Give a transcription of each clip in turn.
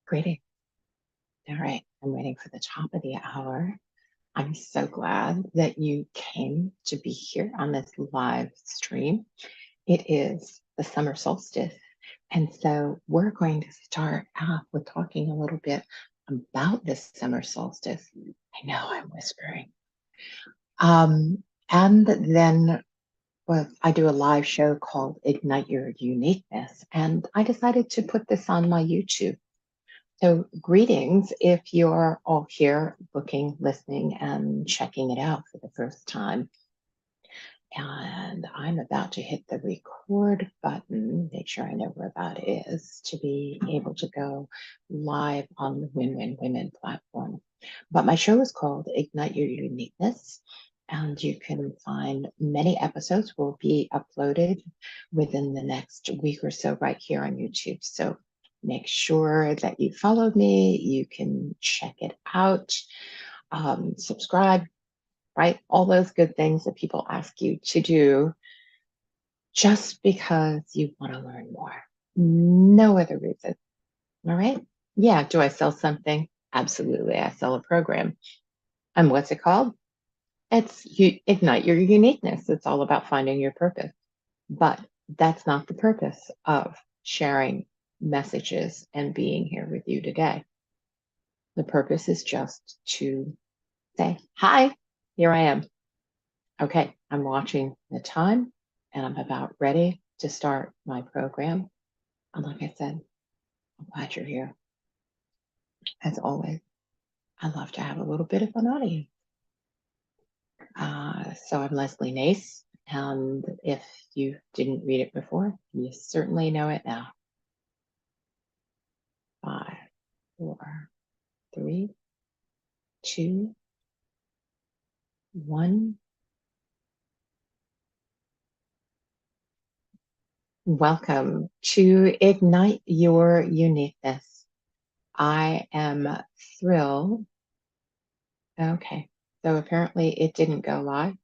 Greeting. All right. I'm waiting for the top of the hour. I'm so glad that you came to be here on this live stream. It is the summer solstice. And so we're going to start off with talking a little bit about this summer solstice. I know I'm whispering. And then I do a live show called Ignite Your Uniqueness. And I decided to put this on my YouTube. So, greetings if you're all here looking, listening, and checking it out for the first time. And I'm about to hit the record button, make sure I know where that is, to be able to go live on the Win Win Women platform. But my show is called Ignite Your Uniqueness. And you can find many episodes will be uploaded within the next week or so right here on YouTube. So make sure that you follow me. You can check it out, subscribe, right? All those good things that people ask you to do just because you want to learn more. No other reason. All right. Yeah. Do I sell something? Absolutely. I sell a program. And what's it called? It's Ignite Your Uniqueness. It's all about finding your purpose. But that's not the purpose of sharing messages and being here with you today. The purpose is just to say, hi, here I am. Okay, I'm watching the time and I'm about ready to start my program. And like I said, I'm glad you're here. As always, I love to have a little bit of an audience. So I'm Leslie Nace, and if you didn't read it before, you certainly know it now. 5, 4, 3, 2, 1. Welcome to Ignite Your Uniqueness. I am thrilled. Okay, so apparently it didn't go live.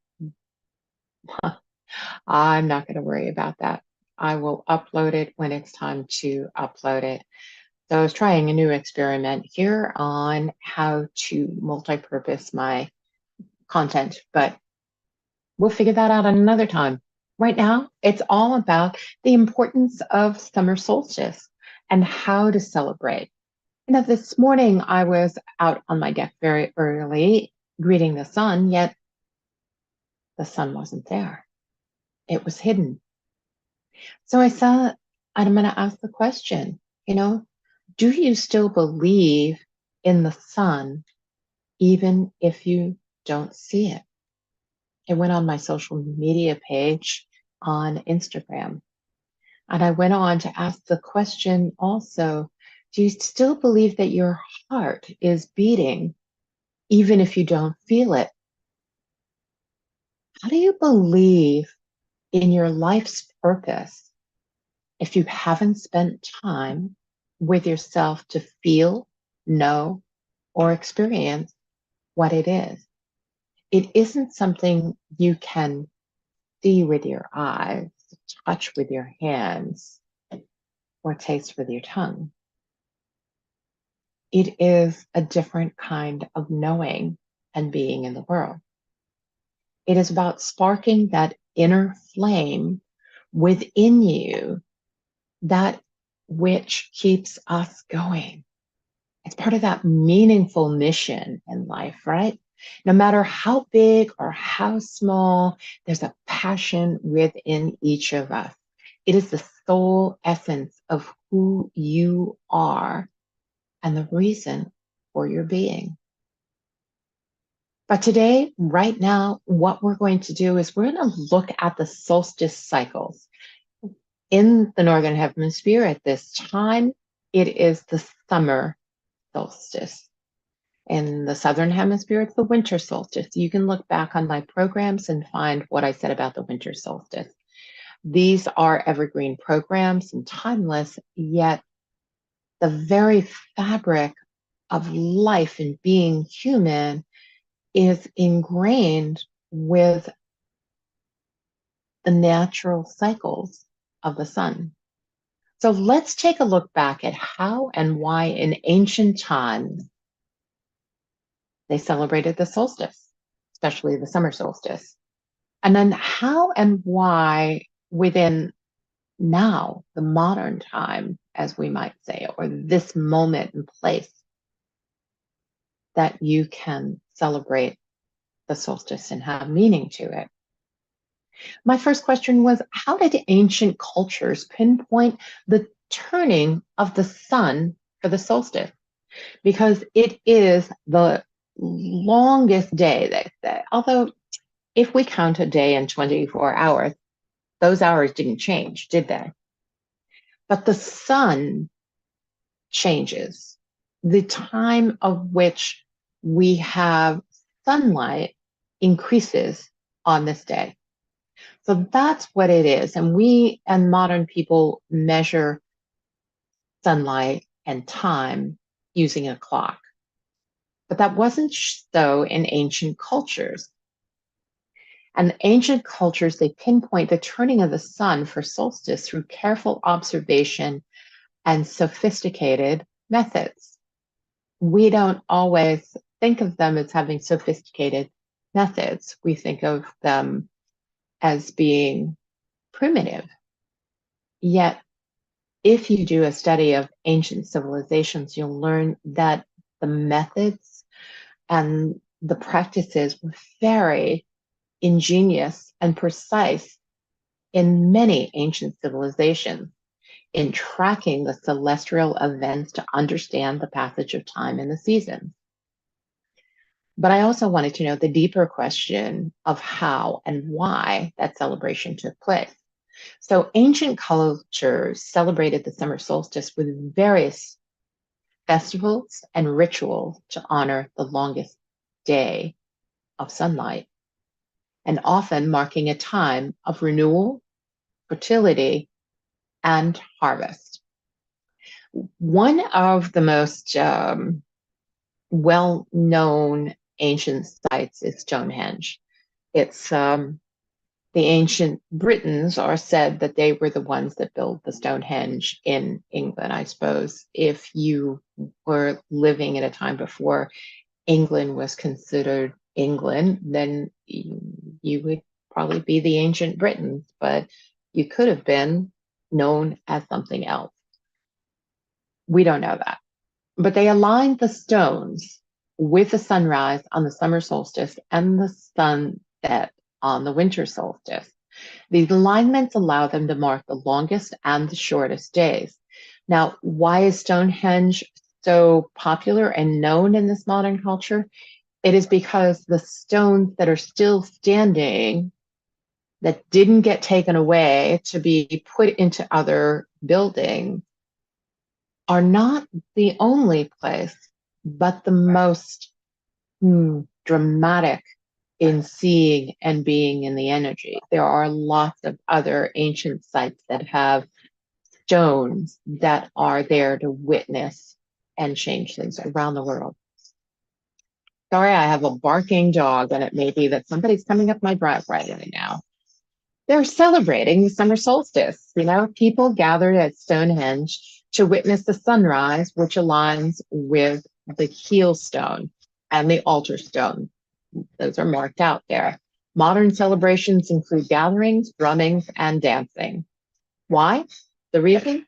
I'm not going to worry about that. I will upload it when it's time to upload it. So I was trying a new experiment here on how to multi-purpose my content, but we'll figure that out another time. Right now, it's all about the importance of summer solstice and how to celebrate. This morning I was out on my deck very early greeting the sun, yet the sun wasn't there. It was hidden. So I said, I'm going to ask the question, do you still believe in the sun even if you don't see it? It went on my social media page on Instagram. And I went on to ask the question also, do you still believe that your heart is beating even if you don't feel it? How do you believe in your life's purpose if you haven't spent time with yourself to feel, know, or experience what it is? It isn't something you can see with your eyes, touch with your hands, or taste with your tongue. It is a different kind of knowing and being in the world. It is about sparking that inner flame within you, that which keeps us going. It's part of that meaningful mission in life, right? No matter how big or how small, there's a passion within each of us. It is the soul essence of who you are and the reason for your being. But today, right now, what we're going to do is we're going to look at the solstice cycles. In the Northern Hemisphere at this time, it is the summer solstice. In the Southern Hemisphere, it's the winter solstice. You can look back on my programs and find what I said about the winter solstice. These are evergreen programs and timeless, yet the very fabric of life and being human is ingrained with the natural cycles of the sun. So let's take a look back at how and why in ancient times they celebrated the solstice, especially the summer solstice. And then how and why within now, the modern time, as we might say, or this moment and place that you can celebrate the solstice and have meaning to it. My first question was, how did ancient cultures pinpoint the turning of the sun for the solstice? Because it is the longest day, they say. Although, if we count a day in 24 hours, those hours didn't change, did they? But the sun changes. The time of which we have sunlight increases on this day. So that's what it is. And we and modern people measure sunlight and time using a clock. But that wasn't so in ancient cultures. And ancient cultures, they pinpoint the turning of the sun for solstice through careful observation and sophisticated methods. We don't always think of them as having sophisticated methods. We think of them as being primitive. Yet, if you do a study of ancient civilizations, you'll learn that the methods and the practices were very ingenious and precise in many ancient civilizations in tracking the celestial events to understand the passage of time and the seasons. But I also wanted to know the deeper question of how and why that celebration took place. So ancient cultures celebrated the summer solstice with various festivals and rituals to honor the longest day of sunlight, and often marking a time of renewal, fertility, and harvest. One of the most well-known ancient sites is Stonehenge. It's the ancient Britons are said that they were the ones that built the Stonehenge in England. I suppose if you were living at a time before England was considered England, then you would probably be the ancient Britons, but you could have been known as something else. We don't know that. But they aligned the stones with the sunrise on the summer solstice and the sunset on the winter solstice. These alignments allow them to mark the longest and the shortest days. Now, why is Stonehenge so popular and known in this modern culture? It is because the stones that are still standing, that didn't get taken away to be put into other buildings, are not the only place, but the most dramatic in seeing and being in the energy. There are lots of other ancient sites that have stones that are there to witness and change things around the world. Sorry, I have a barking dog, and it may be that somebody's coming up my driveway right now. They're celebrating the summer solstice. You know, people gathered at Stonehenge to witness the sunrise, which aligns with the heel stone and the altar stone. Those are marked out there. Modern celebrations include gatherings, drumming, and dancing. Why? The reason?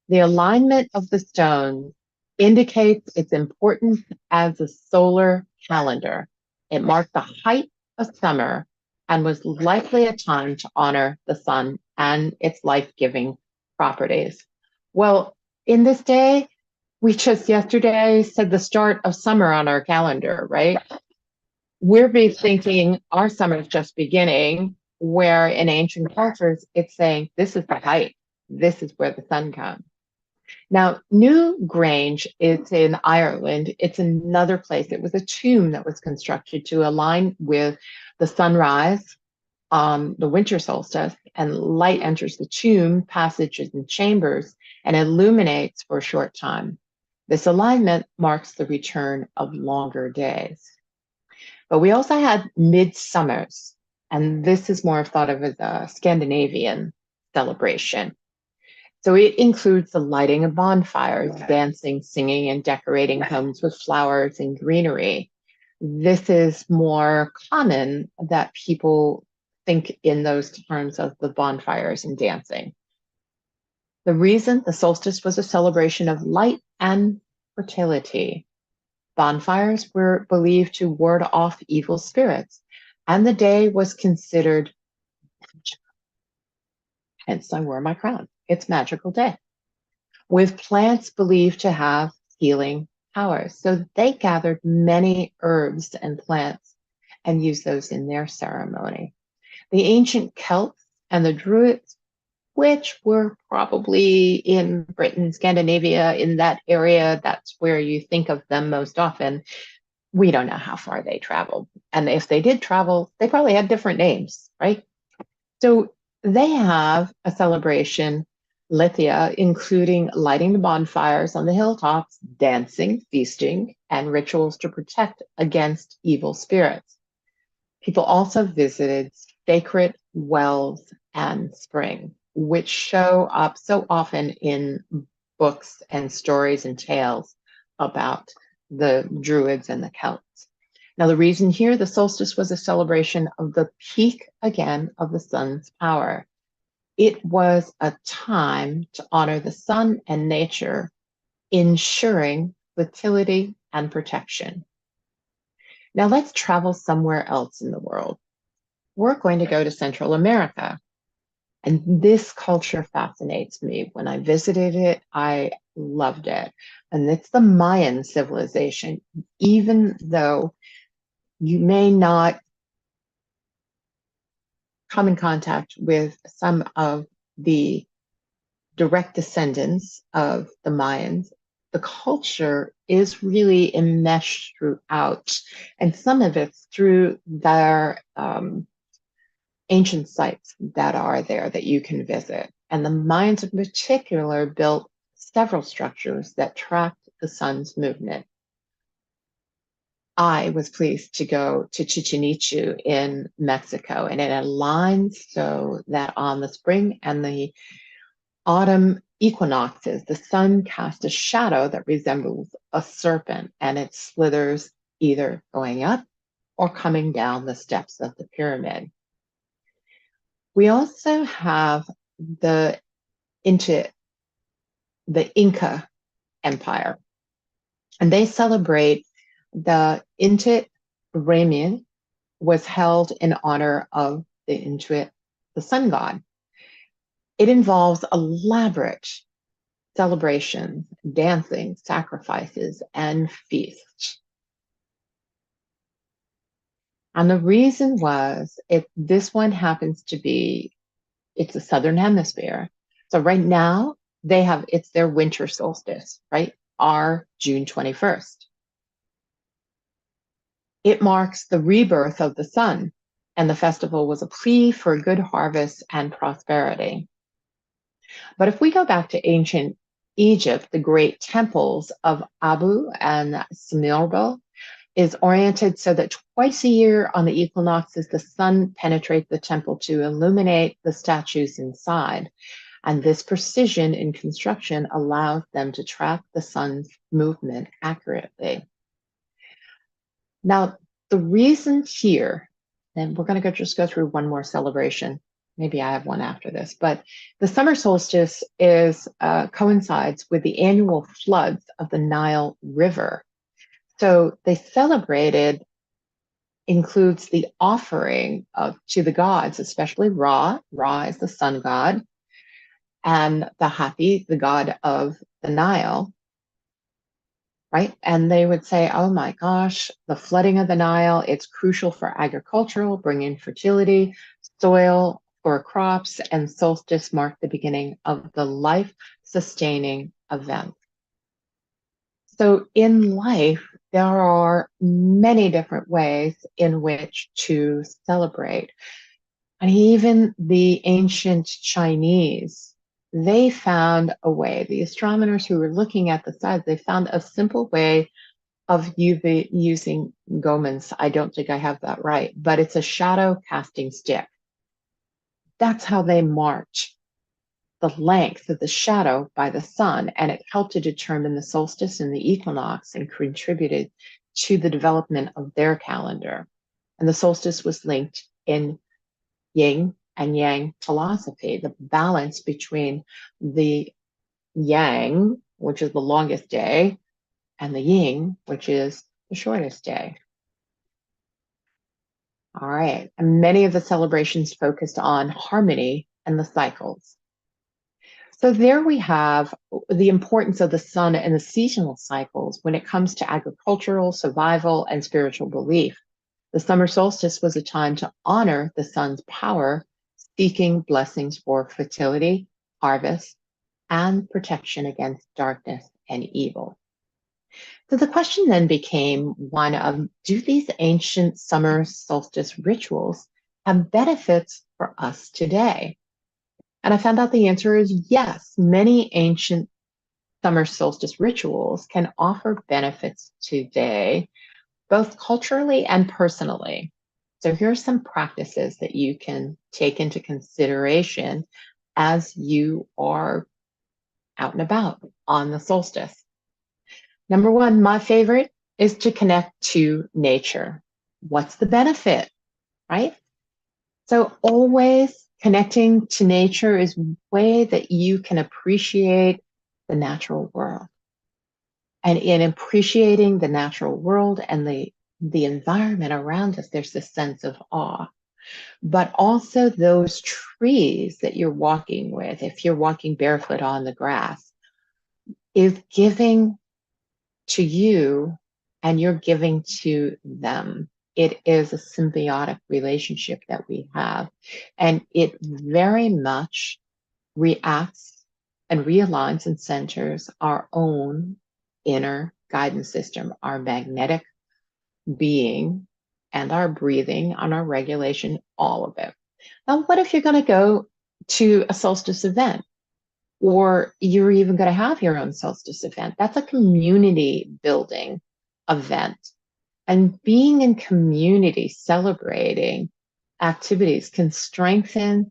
The alignment of the stones indicates its importance as a solar calendar. It marked the height of summer and was likely a time to honor the sun and its life-giving properties. Well, in this day, we just yesterday said the start of summer on our calendar, right? We're be thinking our summer is just beginning, where in ancient cultures, it's saying this is the height. This is where the sun comes. Now, New Grange is in Ireland. It's another place. It was a tomb that was constructed to align with the sunrise on the winter solstice, and light enters the tomb, passages and chambers, and illuminates for a short time. This alignment marks the return of longer days. But we also had midsummers, and this is more thought of as a Scandinavian celebration. So it includes the lighting of bonfires, dancing, singing, and decorating homes with flowers and greenery. This is more common that people think in those terms of the bonfires and dancing. The reason the solstice was a celebration of light and fertility. Bonfires were believed to ward off evil spirits, and the day was considered magical. Hence, I wore my crown. It's magical day. With plants believed to have healing powers. So they gathered many herbs and plants and used those in their ceremony. The ancient Celts and the Druids, which were probably in Britain, Scandinavia, in that area, that's where you think of them most often. We don't know how far they traveled. And if they did travel, they probably had different names, right? So they have a celebration, Lithia, including lighting the bonfires on the hilltops, dancing, feasting, and rituals to protect against evil spirits. People also visited sacred wells and spring, which show up so often in books and stories and tales about the Druids and the Celts. Now, the reason here, the solstice was a celebration of the peak again of the sun's power. It was a time to honor the sun and nature, ensuring fertility and protection. Now, let's travel somewhere else in the world. We're going to go to Central America. And this culture fascinates me. When I visited it, I loved it. And it's the Mayan civilization, even though you may not come in contact with some of the direct descendants of the Mayans, the culture is really enmeshed throughout, and some of it's through their ancient sites that are there that you can visit. And the Mayans in particular built several structures that tracked the sun's movement. I was pleased to go to Chichen Itza in Mexico, and it aligns so that on the spring and the autumn equinoxes, the sun casts a shadow that resembles a serpent, and it slithers either going up or coming down the steps of the pyramid. We also have into the Inca Empire, and they celebrate the Inti Raymi was held in honor of the Intuit, the sun god. It involves elaborate celebrations, dancing, sacrifices, and feasts. And the reason was this one happens to be, it's the Southern Hemisphere. So right now it's their winter solstice, right? Our June 21st. It marks the rebirth of the sun, and the festival was a plea for a good harvest and prosperity. But if we go back to ancient Egypt, the great temples of Abu and Semirbo is oriented so that twice a year on the equinoxes, the sun penetrates the temple to illuminate the statues inside. And this precision in construction allows them to track the sun's movement accurately. Now, the reason here, and we're going to just go through one more celebration. Maybe I have one after this, but the summer solstice coincides with the annual floods of the Nile River. So they celebrated includes the offering to the gods, especially Ra. Ra is the sun god, and the Hapi, the god of the Nile, right? And they would say, oh my gosh, the flooding of the Nile, it's crucial for agricultural, bringing fertility, soil for crops, and solstice mark the beginning of the life-sustaining event. So in life, there are many different ways in which to celebrate. And even the ancient Chinese, they found a way, the astronomers who were looking at the stars, they found a simple way of using gomens. I don't think I have that right, but it's a shadow casting stick. That's how they march the length of the shadow by the sun, and it helped to determine the solstice and the equinox and contributed to the development of their calendar. And the solstice was linked in yin and yang philosophy, the balance between the yang, which is the longest day, and the yin, which is the shortest day. All right. And many of the celebrations focused on harmony and the cycles. So there we have the importance of the sun and the seasonal cycles when it comes to agricultural, survival, and spiritual belief. The summer solstice was a time to honor the sun's power, seeking blessings for fertility, harvest, and protection against darkness and evil. So the question then became one of, do these ancient summer solstice rituals have benefits for us today? And I found out the answer is yes. Many ancient summer solstice rituals can offer benefits today, both culturally and personally. So here are some practices that you can take into consideration as you are out and about on the solstice. Number one, my favorite is to connect to nature. What's the benefit, right? So always connecting to nature is a way that you can appreciate the natural world. And in appreciating the natural world and the environment around us, there's this sense of awe. But also those trees that you're walking with, if you're walking barefoot on the grass, is giving to you and you're giving to them. It is a symbiotic relationship that we have, and it very much reacts and realigns and centers our own inner guidance system, our magnetic being, and our breathing, and our regulation, all of it. Now, what if you're going to go to a solstice event? Or you're even going to have your own solstice event. That's a community building event. And being in community, celebrating activities can strengthen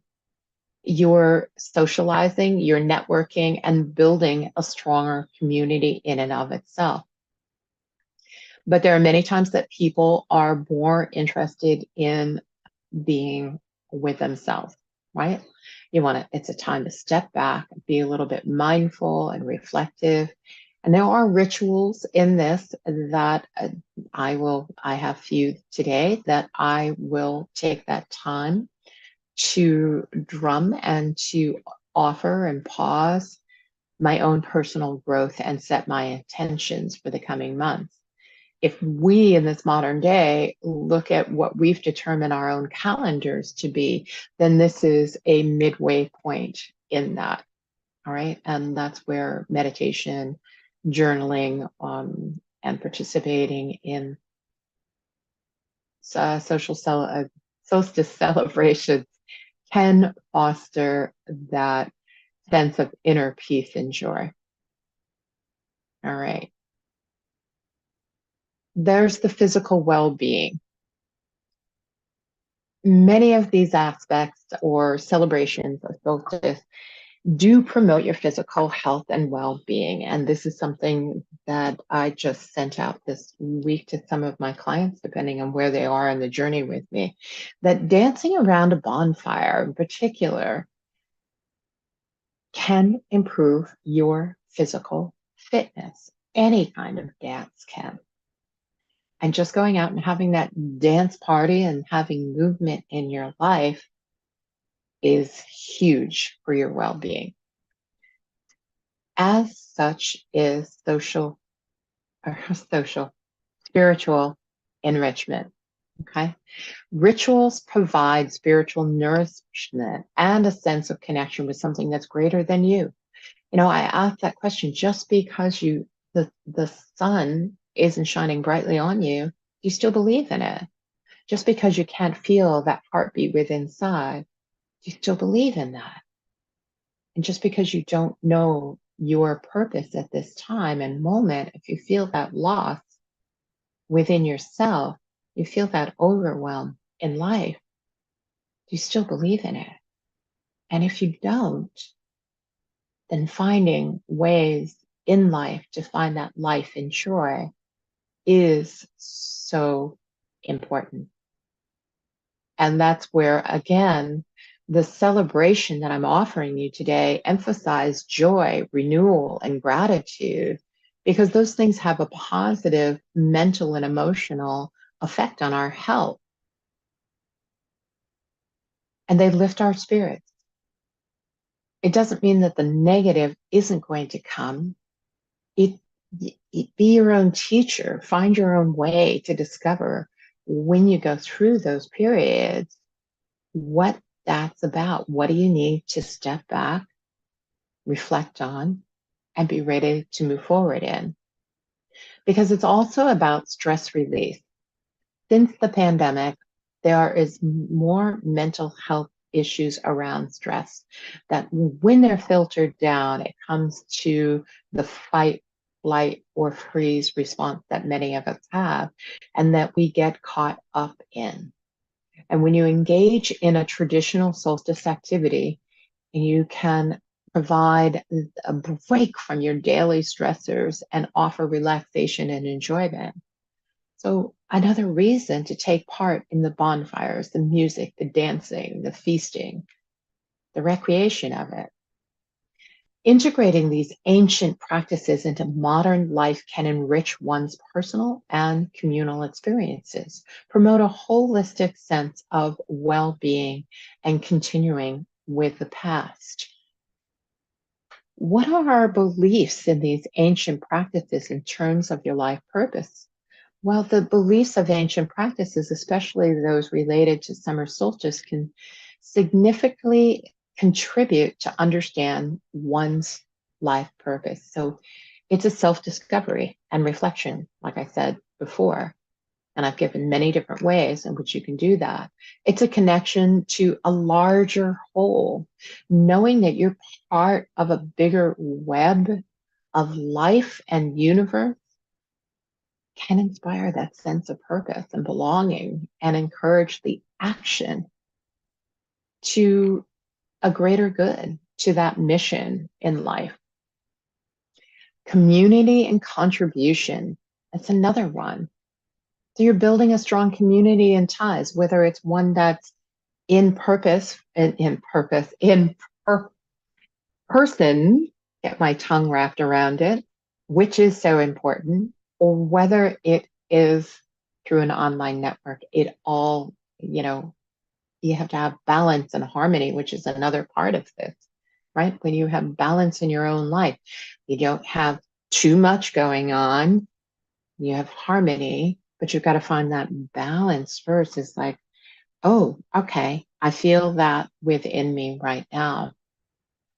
your socializing, your networking, and building a stronger community in and of itself. But there are many times that people are more interested in being with themselves, right? It's a time to step back, be a little bit mindful and reflective. And there are rituals in this that I have few today that I will take that time to drum and to offer and pause my own personal growth and set my intentions for the coming months. If we in this modern day look at what we've determined our own calendars to be, then this is a midway point in that. All right. And that's where meditation, journaling, and participating in solstice celebrations can foster that sense of inner peace and joy. All right. There's the physical well-being. Many of these aspects or celebrations of solstice do promote your physical health and well-being. And this is something that I just sent out this week to some of my clients, depending on where they are in the journey with me, that dancing around a bonfire in particular can improve your physical fitness. Any kind of dance can. And just going out and having that dance party and having movement in your life is huge for your well-being. As such is spiritual enrichment. Okay. Rituals provide spiritual nourishment and a sense of connection with something that's greater than you. I asked that question, just because the sun isn't shining brightly on you, you still believe in it. Just because you can't feel that heartbeat within inside, you still believe in that. And just because you don't know your purpose at this time and moment, if you feel that loss within yourself, you feel that overwhelm in life, you still believe in it. And if you don't, then finding ways in life to find that life and joy is so important. And that's where, again, the celebration that I'm offering you today emphasize joy, renewal, and gratitude, because those things have a positive mental and emotional effect on our health, and they lift our spirits. It doesn't mean that the negative isn't going to come. It, be your own teacher, find your own way to discover when you go through those periods what that's about. What do you need to step back, reflect on, and be ready to move forward in? Because it's also about stress release. Since the pandemic, there is more mental health issues around stress that when they're filtered down, it comes to the fight, flight, or freeze response that many of us have and that we get caught up in. And when you engage in a traditional solstice activity, you can provide a break from your daily stressors and offer relaxation and enjoyment. So, another reason to take part in the bonfires, the music, the dancing, the feasting, the recreation of it. Integrating these ancient practices into modern life can enrich one's personal and communal experiences, promote a holistic sense of well being, and continuing with the past. What are our beliefs in these ancient practices in terms of your life purpose? Well, the beliefs of ancient practices, especially those related to summer solstice, can significantly contribute to understand one's life purpose. So it's a self-discovery and reflection, like I said before. And I've given many different ways in which you can do that. It's a connection to a larger whole, knowing that you're part of a bigger web of life and universe can inspire that sense of purpose and belonging and encourage the action to a greater good, to that mission in life. Community and contribution, that's another one. So you're building a strong community and ties, whether it's one that's in purpose, in person, get my tongue wrapped around it, which is so important, or whether it is through an online network. It all, you have to have balance and harmony, which is another part of this, right? When you have balance in your own life, you don't have too much going on, you have harmony, but you've got to find that balance first. It's like, oh, okay, I feel that within me right now.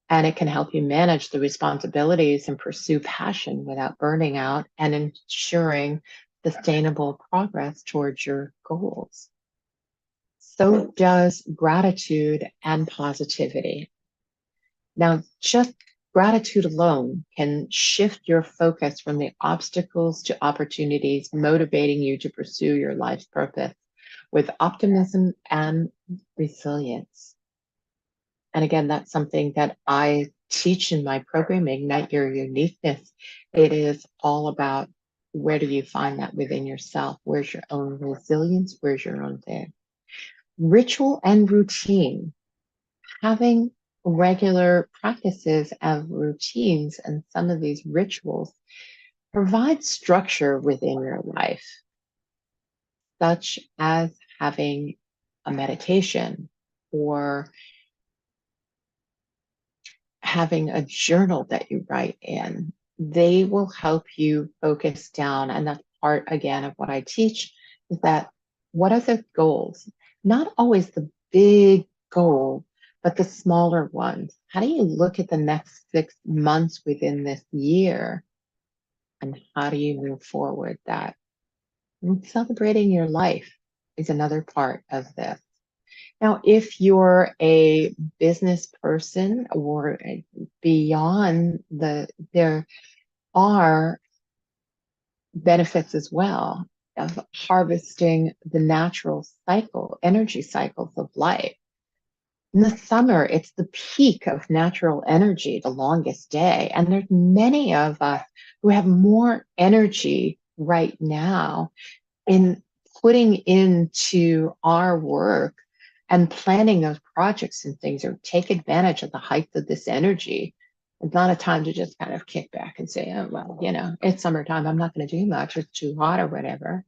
And it can help you manage the responsibilities and pursue passion without burning out and ensuring sustainable progress towards your goals. So does gratitude and positivity. Now, just gratitude alone can shift your focus from the obstacles to opportunities, motivating you to pursue your life's purpose with optimism and resilience. And again, that's something that I teach in my program, Ignite Your Uniqueness. It is all about where do you find that within yourself? Where's your own resilience? Where's your own thing? Ritual and routine. Having regular practices of routines and some of these rituals provide structure within your life, such as having a meditation or having a journal that you write in. They will help you focus down. And that's part, again, of what I teach is that what are the goals? Not always the big goal, but the smaller ones. How do you look at the next 6 months within this year? And how do you move forward that? And celebrating your life is another part of this. Now, if you're a business person or beyond there are benefits as well of harvesting the natural cycle, energy cycles of life. In the summer, it's the peak of natural energy, the longest day. And there's many of us who have more energy right now in putting into our work and planning those projects and things, or take advantage of the height of this energy. It's not a time to just kind of kick back and say, oh, well, it's summertime. I'm not going to do much. It's too hot or whatever.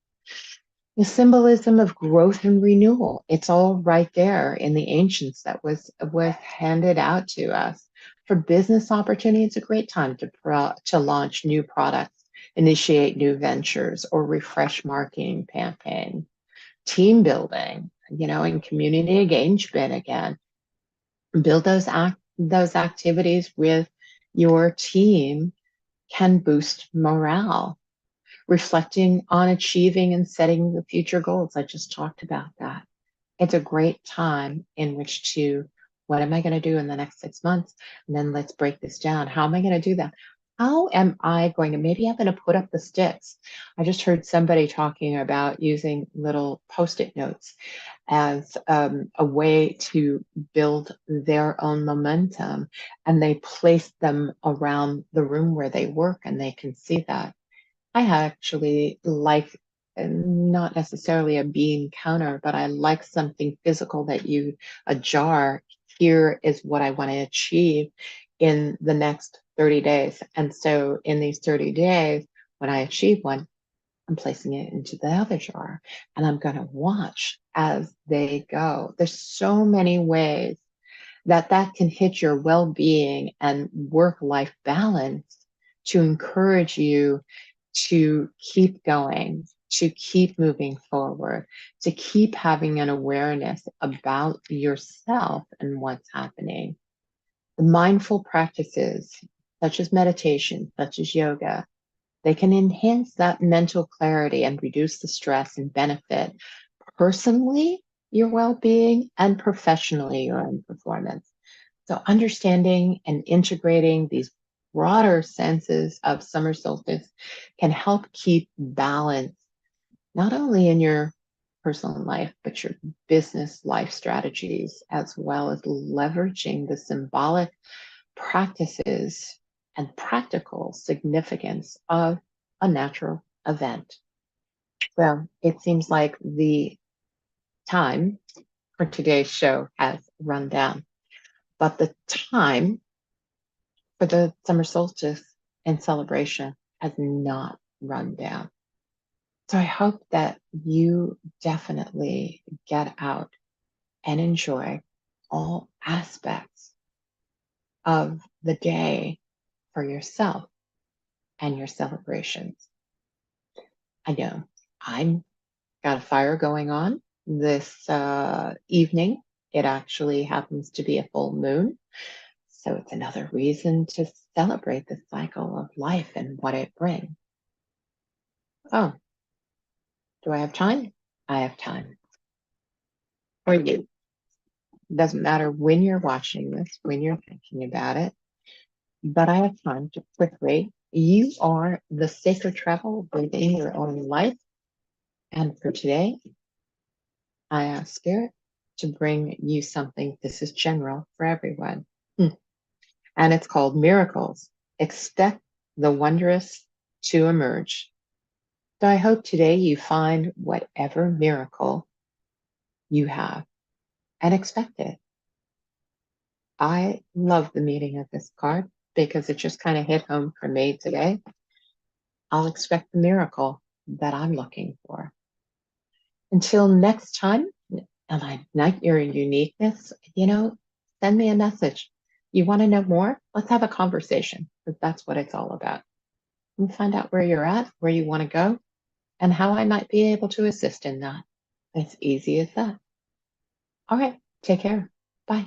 The symbolism of growth and renewal. It's all right there in the ancients that was handed out to us. For business opportunity, it's a great time to launch new products, initiate new ventures, or refresh marketing campaign. Team building, and community engagement again. Build those activities with your team can boost morale. Reflecting on achieving and setting the future goals. I just talked about that. It's a great time in which to, what am I going to do in the next 6 months? And then let's break this down. How am I going to do that? How am I going to, maybe I'm going to put up the sticks. I just heard somebody talking about using little Post-it notes as a way to build their own momentum. And they place them around the room where they work and they can see that. I actually like not necessarily a bean counter, but I like something physical a jar. Here is what I want to achieve in the next 30 days. And so in these 30 days, when I achieve one, I'm placing it into the other jar and I'm going to watch as they go. There's so many ways that can hit your well-being and work-life balance to encourage you to keep going, to keep moving forward, to keep having an awareness about yourself and what's happening. The mindful practices, such as meditation, such as yoga, they can enhance that mental clarity and reduce the stress and benefit personally your well-being and professionally your own performance. So understanding and integrating these broader senses of summer solstice can help keep balance, not only in your personal life, but your business life strategies, as well as leveraging the symbolic practices and practical significance of a natural event. Well, it seems like the time for today's show has run down, but the time for the summer solstice and celebration has not run down. So I hope that you definitely get out and enjoy all aspects of the day for yourself and your celebrations. I know I'm got a fire going on this evening. It actually happens to be a full moon. So it's another reason to celebrate the cycle of life and what it brings. Oh, do I have time? I have time for you. Doesn't matter when you're watching this, when you're thinking about it, but I have time to quickly. You are the sacred travel within your own life. And for today, I ask Spirit to bring you something. This is general for everyone. And it's called Miracles. Expect the wondrous to emerge. So I hope today you find whatever miracle you have and expect it. I love the meaning of this card because it just kind of hit home for me today. I'll expect the miracle that I'm looking for. Until next time, and I ignite your uniqueness, send me a message. You want to know more? Let's have a conversation because that's what it's all about. And find out where you're at, where you want to go, and how I might be able to assist in that. It's easy as that. All right, take care. Bye.